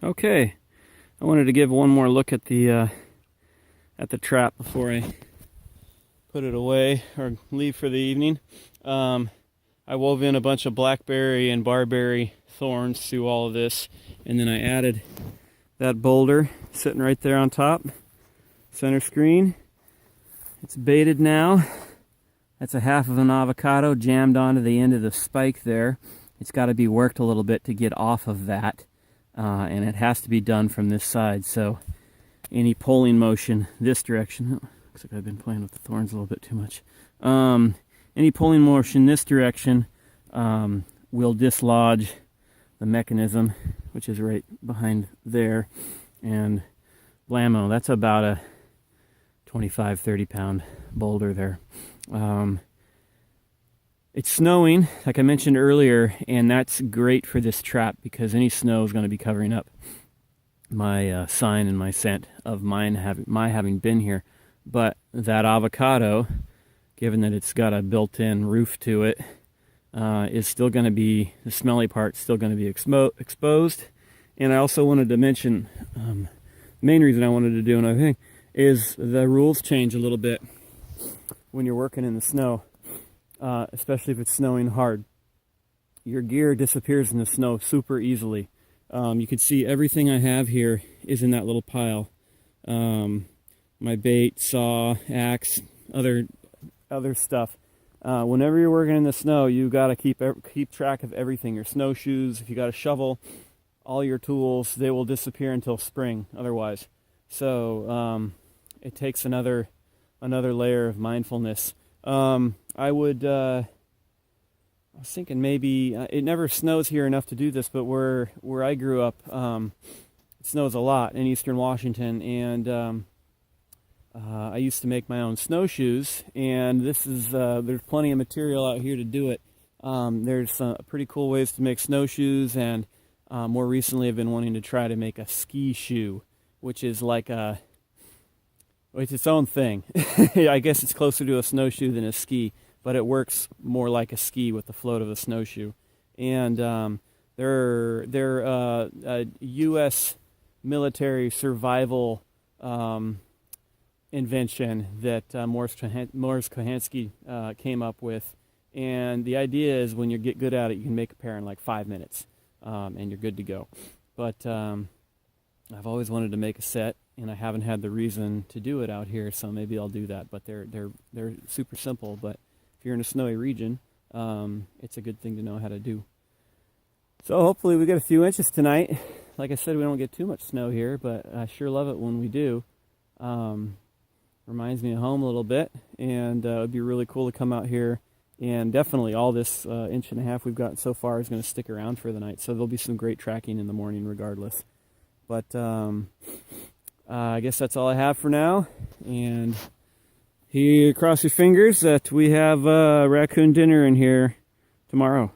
Okay, I wanted to give one more look at the trap before I put it away or leave for the evening. I wove in a bunch of blackberry and barberry thorns through all of this, and then I added that boulder sitting right there on top, center screen. It's baited now. That's a half of an avocado jammed onto the end of the spike there. It's got to be worked a little bit to get off of that, and it has to be done from this side. So any pulling motion this direction, oh, looks like I've been playing with the thorns a little bit too much. Any pulling motion this direction will dislodge the mechanism, which is right behind there, and blammo, that's about a 25-30 pound boulder there. It's snowing, like I mentioned earlier, and that's great for this trap because any snow is going to be covering up my sign and my scent of my having been here. But that avocado, given that it's got a built-in roof to it, is still going to be, the smelly part's still going to be exposed. And I also wanted to mention, the main reason I wanted to do another thing is the rules change a little bit when you're working in the snow, especially if it's snowing hard. Your gear disappears in the snow super easily. You can see everything I have here is in that little pile. My bait, saw, axe, other stuff. Whenever you're working in the snow, you got to keep track of everything. Your snowshoes, if you got a shovel, all your tools, they will disappear until spring otherwise. So it takes another layer of mindfulness. I was thinking maybe it never snows here enough to do this, but where I grew up, it snows a lot in eastern Washington, and I used to make my own snowshoes, and this is there's plenty of material out here to do it. There's pretty cool ways to make snowshoes, and more recently I've been wanting to try to make a ski shoe, which is like it's its own thing. I guess it's closer to a snowshoe than a ski, but it works more like a ski with the float of a snowshoe. And they're a U.S. military survival invention that Morris Kohansky came up with. And the idea is when you get good at it, you can make a pair in like 5 minutes, and you're good to go. But I've always wanted to make a set, and I haven't had the reason to do it out here, so maybe I'll do that. But they're super simple. But if you're in a snowy region, it's a good thing to know how to do. So hopefully we get a few inches tonight. Like I said, we don't get too much snow here, but I sure love it when we do. Reminds me of home a little bit, and it would be really cool to come out here. And definitely all this inch and a half we've gotten so far is going to stick around for the night, so there'll be some great tracking in the morning regardless. But I guess that's all I have for now, and here, cross your fingers that we have raccoon dinner in here tomorrow.